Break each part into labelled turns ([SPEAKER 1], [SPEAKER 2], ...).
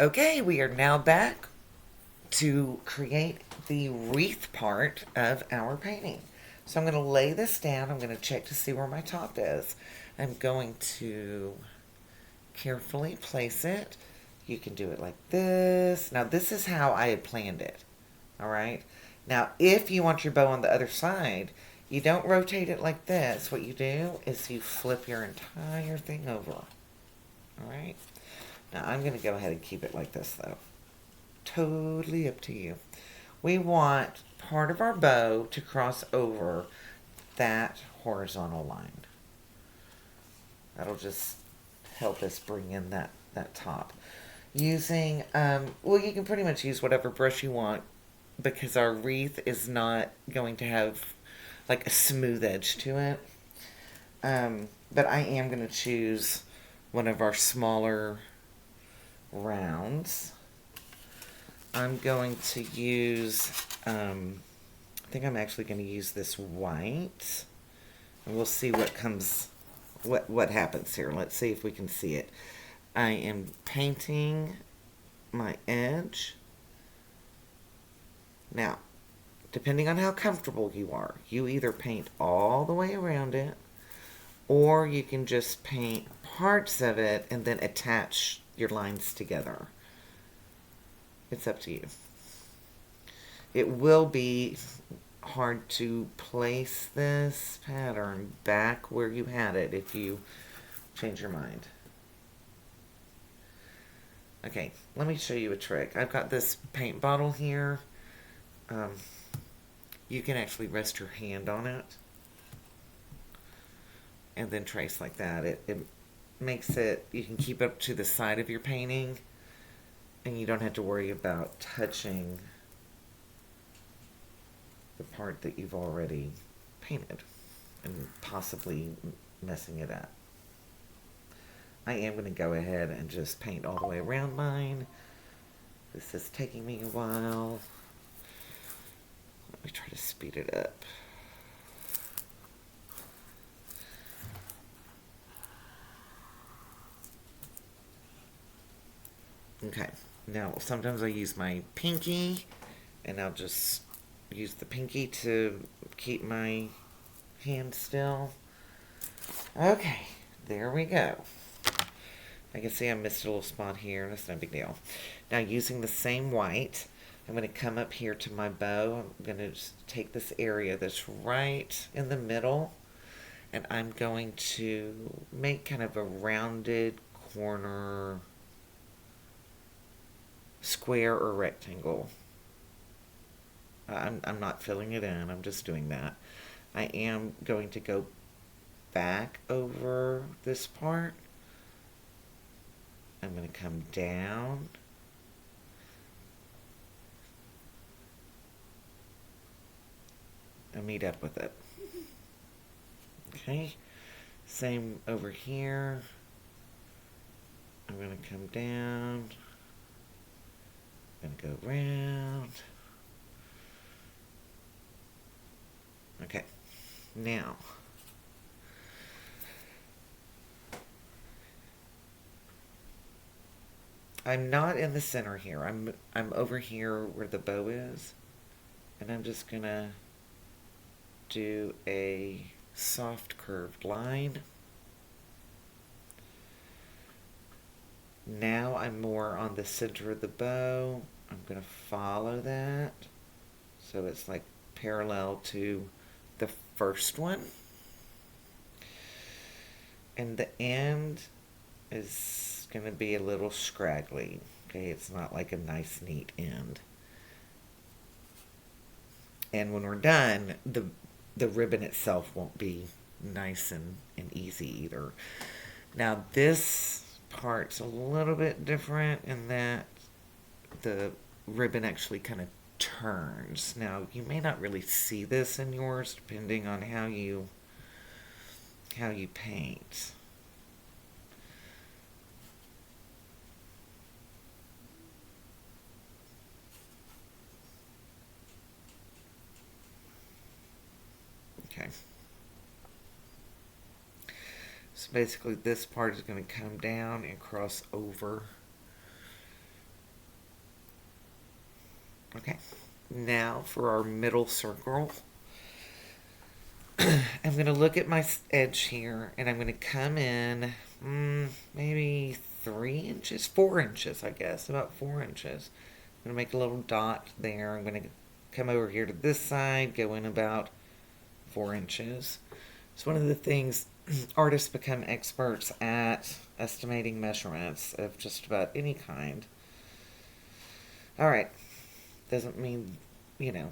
[SPEAKER 1] Okay, we are now back to create the wreath part of our painting. So I'm going to lay this down. I'm going to check to see where my top is. I'm going to carefully place it. You can do it like this. Now, this is how I had planned it. All right. Now, if you want your bow on the other side, you don't rotate it like this. What you do is you flip your entire thing over. All right. Now, I'm going to go ahead and keep it like this, though. Totally up to you. We want part of our bow to cross over that horizontal line. That'll just help us bring in that top. Using, well, you can pretty much use whatever brush you want because our wreath is not going to have like a smooth edge to it. But I am going to choose one of our smaller rounds. I'm going to use, I think I'm actually going to use this white. And we'll see what comes, what happens here. Let's see if we can see it. I am painting my edge. Now, depending on how comfortable you are, you either paint all the way around it, or you can just paint parts of it and then attach your lines together. It's up to you. It will be hard to place this pattern back where you had it if you change your mind. Okay, let me show you a trick. I've got this paint bottle here. You can actually rest your hand on it and then trace like that. It makes it, you can keep it to the side of your painting and you don't have to worry about touching the part that you've already painted and possibly messing it up. I am going to go ahead and just paint all the way around mine. This is taking me a while. Let me try to speed it up. Okay, now sometimes I use my pinky, and I'll just use the pinky to keep my hand still. Okay, there we go. I can see I missed a little spot here. That's no big deal. Now using the same white, I'm going to come up here to my bow. I'm going to just take this area that's right in the middle, and I'm going to make kind of a rounded corner, square or rectangle. I'm not filling it in. I'm just doing that. I am going to go back over this part. I'm going to come down. And meet up with it. Okay. Same over here. I'm going to come down. I'm going to go around. Okay. Now, I'm not in the center here. I'm over here where the bow is. And I'm just going to do a soft curved line. Now I'm more on the center of the bow. I'm going to follow that. So it's like parallel to the first one. And the end is going to be a little scraggly. Okay, it's not like a nice neat end. And when we're done, the ribbon itself won't be nice and easy either. Now this part's a little bit different in that the ribbon actually kind of turns. Now you may not really see this in yours depending on how you paint. Okay. So basically this part is going to come down and cross over Okay, now for our middle circle. I'm going to look at my edge here, and I'm going to come in maybe 3 inches, 4 inches, I guess, about 4 inches. I'm going to make a little dot there. I'm going to come over here to this side, go in about 4 inches. It's one of the things artists become experts at estimating measurements of just about any kind. All right, doesn't mean, you know,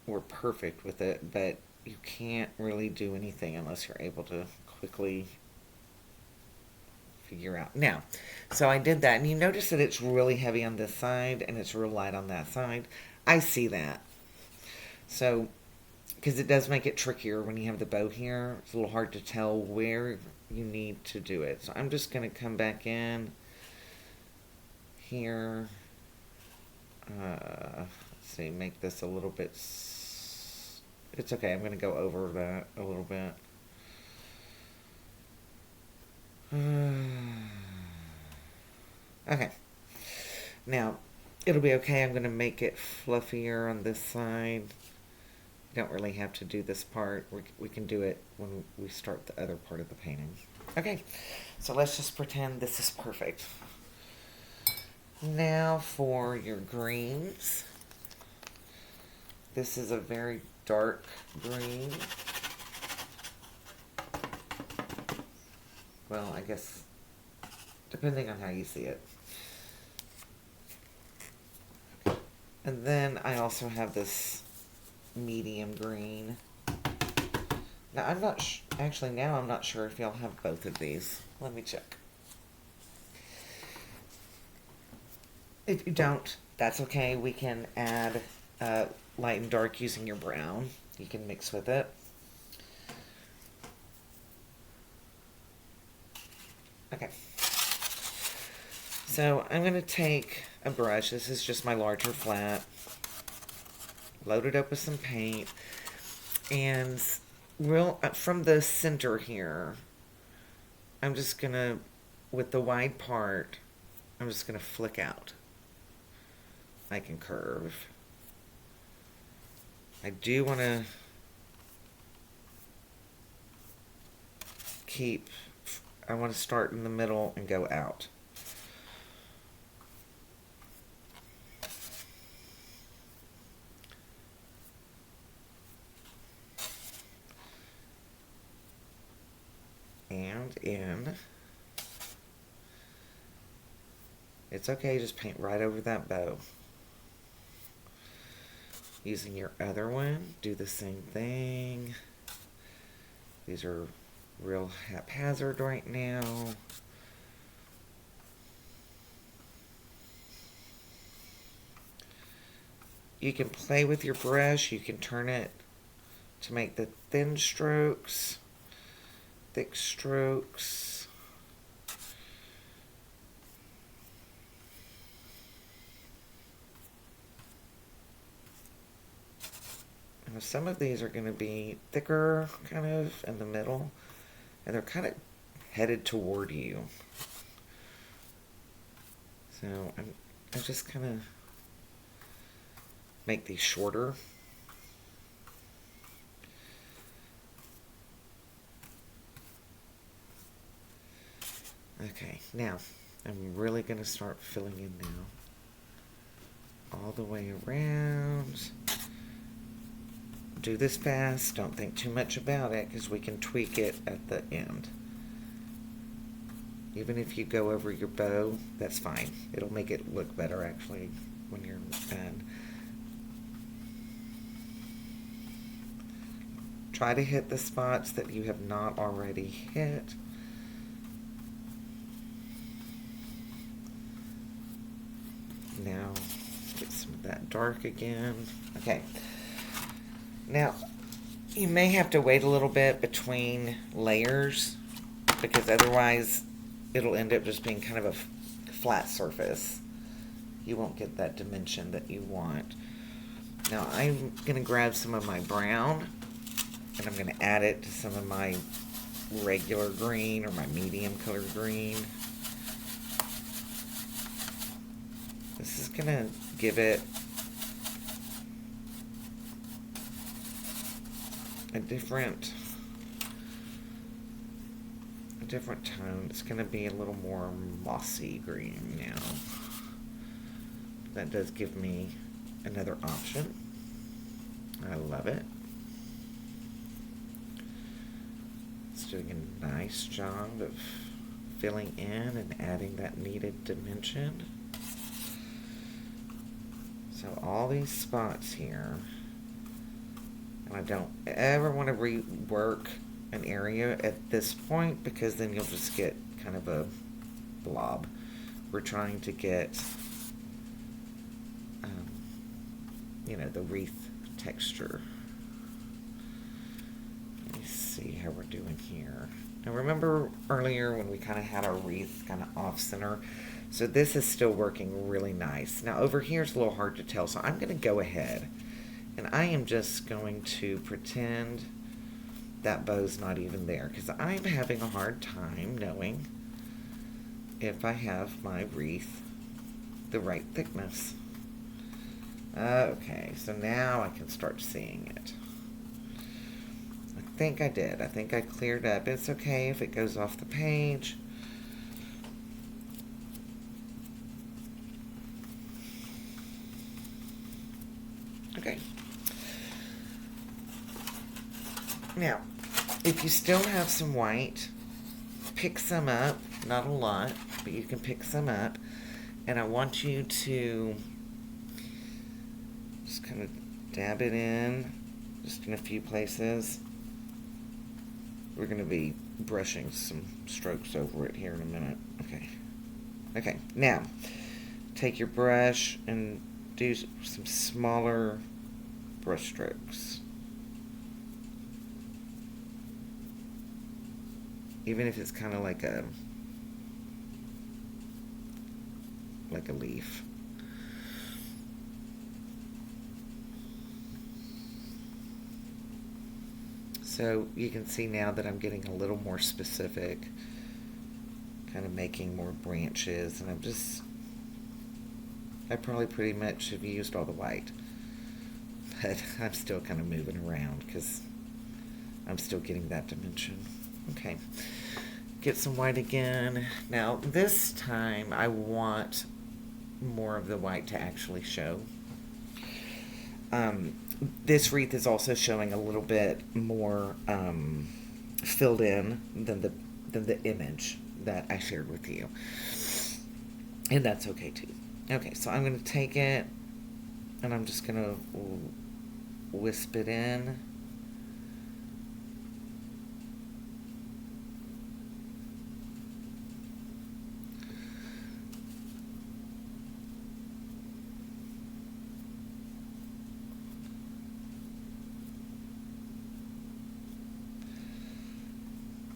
[SPEAKER 1] we're perfect with it, but you can't really do anything unless you're able to quickly figure out. Now, so I did that, and you notice that it's really heavy on this side and it's real light on that side. I see that. So, because it does make it trickier when you have the bow here. It's a little hard to tell where you need to do it. So I'm just going to come back in here. Let's see, make this a little bit... It's okay, I'm going to go over that a little bit. Okay. Now, it'll be okay. I'm going to make it fluffier on this side. You don't really have to do this part. We can do it when we start the other part of the painting. Okay, so let's just pretend this is perfect. Now for your greens. This is a very dark green. Well, I guess depending on how you see it. And then I also have this medium green. Now I'm not actually now I'm not sure if y'all have both of these. Let me check. If you don't, that's okay. We can add light and dark using your brown. You can mix with it. Okay. So I'm going to take a brush. This is just my larger flat. Load it up with some paint. And from the center here, I'm just going to, with the wide part, I'm just going to flick out. I can curve. I do want to I want to start in the middle and go out. And in. It's okay, just paint right over that bow. Using your other one, do the same thing. These are real haphazard right now. You can play with your brush. You can turn it to make the thin strokes, thick strokes. Some of these are going to be thicker, kind of, in the middle, and they're kind of headed toward you. So I just kind of make these shorter. Okay, now I'm really going to start filling in now. All the way around. Do this fast. Don't think too much about it because we can tweak it at the end. Even if you go over your bow, that's fine. It'll make it look better actually when you're done. Try to hit the spots that you have not already hit. Now, get some of that dark again. Okay. Now, you may have to wait a little bit between layers because otherwise it'll end up just being kind of a flat surface. You won't get that dimension that you want. Now, I'm going to grab some of my brown and I'm going to add it to some of my regular green or my medium color green. This is going to give it a different tone. It's going to be a little more mossy green now. That does give me another option. I love it. It's doing a nice job of filling in and adding that needed dimension. So all these spots here, and I don't ever want to rework an area at this point because then you'll just get kind of a blob. We're trying to get, you know, the wreath texture. Let me see how we're doing here. Now remember earlier when we kind of had our wreath kind of off center? So this is still working really nice. Now over here it's a little hard to tell, so I'm going to go ahead and I am just going to pretend that bow's not even there because I'm having a hard time knowing if I have my wreath the right thickness. Okay, so now I can start seeing it. I think I did. I think I cleared up. It's okay if it goes off the page. Okay. Now, if you still have some white, pick some up. Not a lot, but you can pick some up. And I want you to just kind of dab it in, just in a few places. We're going to be brushing some strokes over it here in a minute. Okay. Okay, now, take your brush and do some smaller brush strokes. Even if it's kind of like a leaf. So you can see now that I'm getting a little more specific, kind of making more branches, and I probably pretty much have used all the white, but I'm still kind of moving around because I'm still getting that dimension. Okay, get some white again. Now this time I want more of the white to actually show. This wreath is also showing a little bit more filled in than the image that I shared with you, and that's okay too. Okay, so I'm going to take it and I'm just going to wisp it in.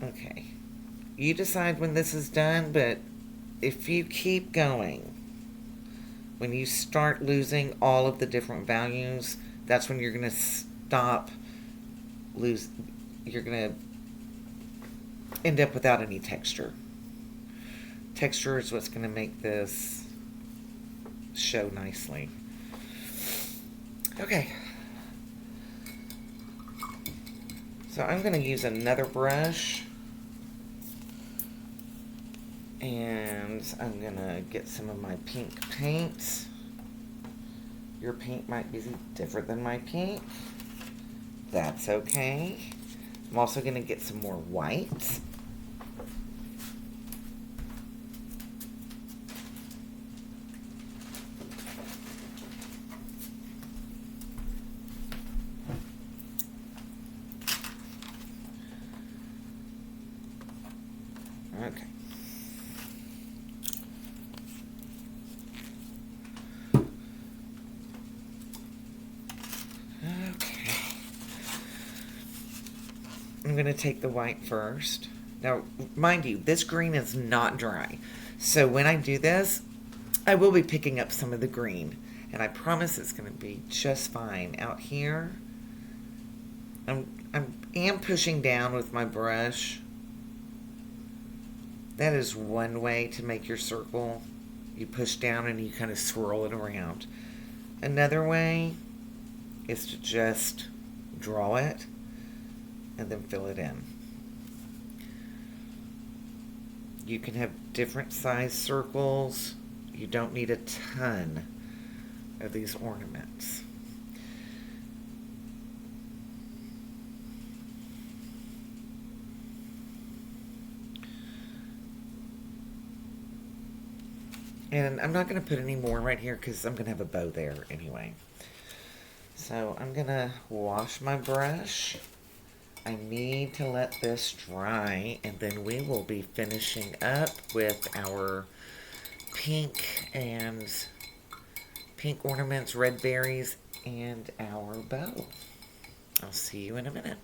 [SPEAKER 1] Okay, you decide when this is done, but if you keep going, when you start losing all of the different values, that's when you're going to stop, you're going to end up without any texture. Texture is what's going to make this show nicely. Okay. So I'm going to use another brush, and I'm going to get some of my pink paint. Your paint might be different than my pink. That's okay. I'm also going to get some more white. Okay. Okay. I'm going to take the white first. Now, mind you, this green is not dry. So when I do this, I will be picking up some of the green. And I promise it's going to be just fine. Out here, I am pushing down with my brush. That is one way to make your circle. You push down and you kind of swirl it around. Another way is to just draw it and then fill it in. You can have different size circles. You don't need a ton of these ornaments. And I'm not going to put any more right here because I'm going to have a bow there anyway. So I'm going to wash my brush. I need to let this dry, and then we will be finishing up with our pink ornaments, red berries, and our bow. I'll see you in a minute.